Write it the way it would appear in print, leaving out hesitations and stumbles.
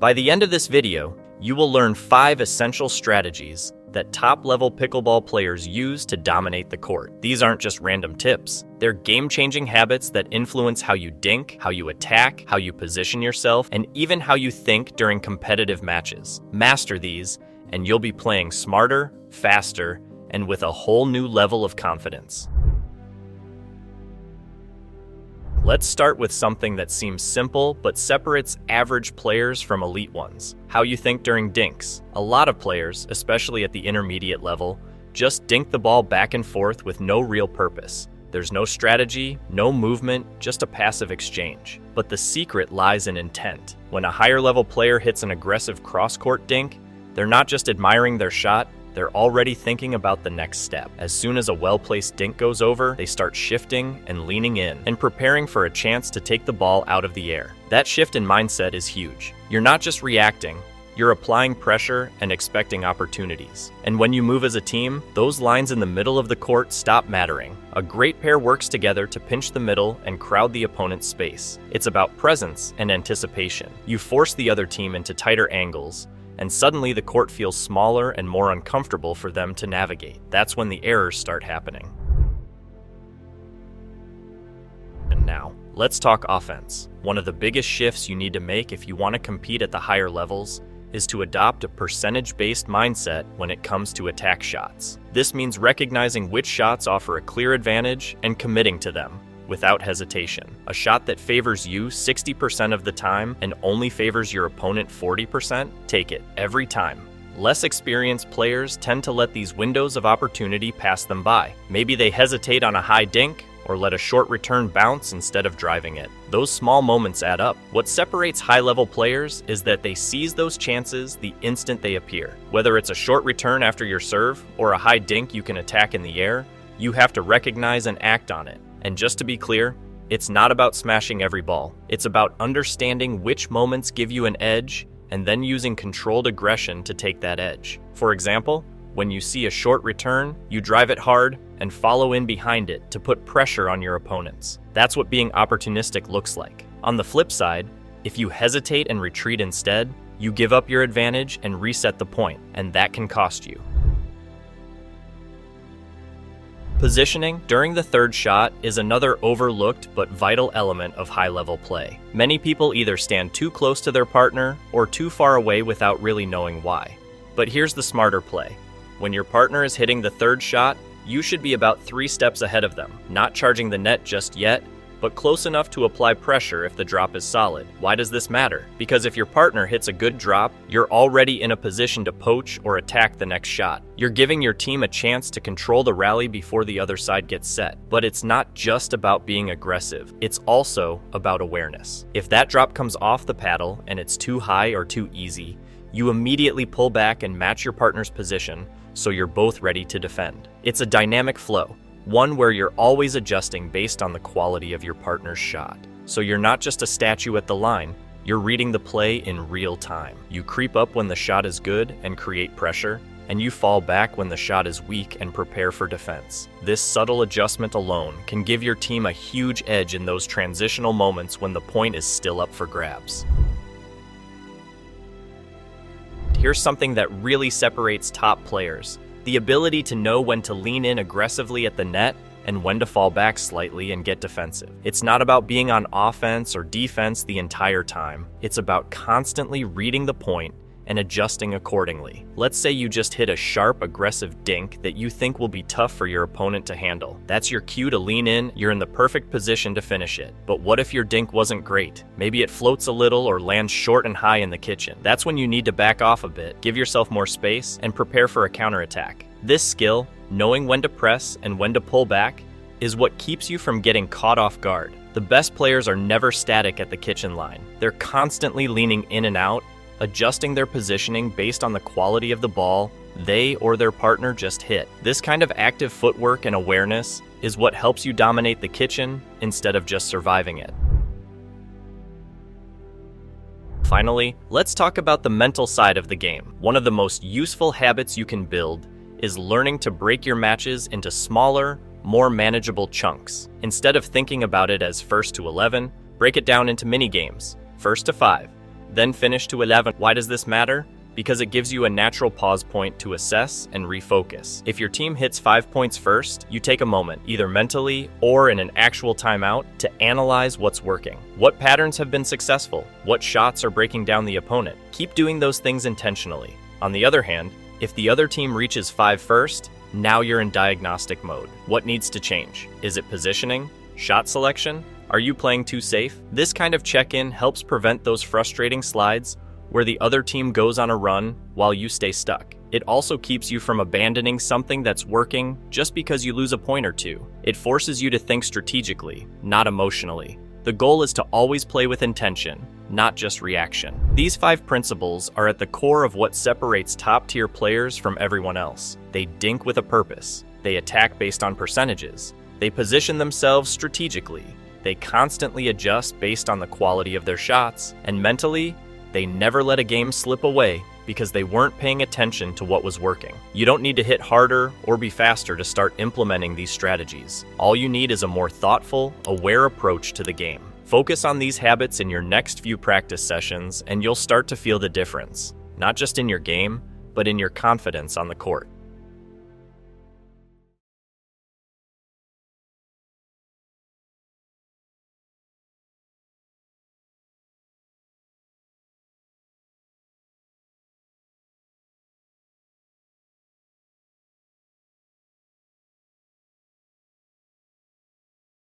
By the end of this video, you will learn 5 essential strategies that top-level pickleball players use to dominate the court. These aren't just random tips. They're game-changing habits that influence how you dink, how you attack, how you position yourself, and even how you think during competitive matches. Master these, and you'll be playing smarter, faster, and with a whole new level of confidence. Let's start with something that seems simple but separates average players from elite ones: how you think during dinks. A lot of players, especially at the intermediate level, just dink the ball back and forth with no real purpose. There's no strategy, no movement, just a passive exchange. But the secret lies in intent. When a higher level player hits an aggressive cross-court dink, they're not just admiring their shot, they're already thinking about the next step. As soon as a well-placed dink goes over, they start shifting and leaning in and preparing for a chance to take the ball out of the air. That shift in mindset is huge. You're not just reacting, you're applying pressure and expecting opportunities. And when you move as a team, those lines in the middle of the court stop mattering. A great pair works together to pinch the middle and crowd the opponent's space. It's about presence and anticipation. You force the other team into tighter angles, and suddenly the court feels smaller and more uncomfortable for them to navigate. That's when the errors start happening. And now, let's talk offense. One of the biggest shifts you need to make if you want to compete at the higher levels is to adopt a percentage-based mindset when it comes to attack shots. This means recognizing which shots offer a clear advantage and committing to them without hesitation. A shot that favors you 60% of the time and only favors your opponent 40%, take it every time. Less experienced players tend to let these windows of opportunity pass them by. Maybe they hesitate on a high dink or let a short return bounce instead of driving it. Those small moments add up. What separates high-level players is that they seize those chances the instant they appear. Whether it's a short return after your serve or a high dink you can attack in the air, you have to recognize and act on it. And just to be clear, it's not about smashing every ball. It's about understanding which moments give you an edge and then using controlled aggression to take that edge. For example, when you see a short return, you drive it hard and follow in behind it to put pressure on your opponents. That's what being opportunistic looks like. On the flip side, if you hesitate and retreat instead, you give up your advantage and reset the point, and that can cost you. Positioning during the third shot is another overlooked but vital element of high-level play. Many people either stand too close to their partner or too far away without really knowing why. But here's the smarter play. When your partner is hitting the third shot, you should be about 3 steps ahead of them, not charging the net just yet, but close enough to apply pressure if the drop is solid. Why does this matter? Because if your partner hits a good drop, you're already in a position to poach or attack the next shot. You're giving your team a chance to control the rally before the other side gets set. But it's not just about being aggressive, it's also about awareness. If that drop comes off the paddle and it's too high or too easy, you immediately pull back and match your partner's position so you're both ready to defend. It's a dynamic flow, one where you're always adjusting based on the quality of your partner's shot. So you're not just a statue at the line, you're reading the play in real time. You creep up when the shot is good and create pressure, and you fall back when the shot is weak and prepare for defense. This subtle adjustment alone can give your team a huge edge in those transitional moments when the point is still up for grabs. Here's something that really separates top players: the ability to know when to lean in aggressively at the net and when to fall back slightly and get defensive. It's not about being on offense or defense the entire time. It's about constantly reading the point and adjusting accordingly. Let's say you just hit a sharp, aggressive dink that you think will be tough for your opponent to handle. That's your cue to lean in. You're in the perfect position to finish it. But what if your dink wasn't great? Maybe it floats a little or lands short and high in the kitchen. That's when you need to back off a bit, give yourself more space, and prepare for a counterattack. This skill, knowing when to press and when to pull back, is what keeps you from getting caught off guard. The best players are never static at the kitchen line. They're constantly leaning in and out, adjusting their positioning based on the quality of the ball they or their partner just hit. This kind of active footwork and awareness is what helps you dominate the kitchen instead of just surviving it. Finally, let's talk about the mental side of the game. One of the most useful habits you can build is learning to break your matches into smaller, more manageable chunks. Instead of thinking about it as first to 11, break it down into mini games, first to 5. then finish to 11. Why does this matter? Because it gives you a natural pause point to assess and refocus. If your team hits 5 points first, you take a moment, either mentally or in an actual timeout, to analyze what's working. What patterns have been successful? What shots are breaking down the opponent? Keep doing those things intentionally. On the other hand, if the other team reaches 5 first, now you're in diagnostic mode. What needs to change? Is it positioning? Shot selection? Are you playing too safe? This kind of check-in helps prevent those frustrating slides where the other team goes on a run while you stay stuck. It also keeps you from abandoning something that's working just because you lose a point or two. It forces you to think strategically, not emotionally. The goal is to always play with intention, not just reaction. These 5 principles are at the core of what separates top-tier players from everyone else. They dink with a purpose. They attack based on percentages. They position themselves strategically. They constantly adjust based on the quality of their shots. And mentally, they never let a game slip away because they weren't paying attention to what was working. You don't need to hit harder or be faster to start implementing these strategies. All you need is a more thoughtful, aware approach to the game. Focus on these habits in your next few practice sessions, and you'll start to feel the difference, not just in your game, but in your confidence on the court.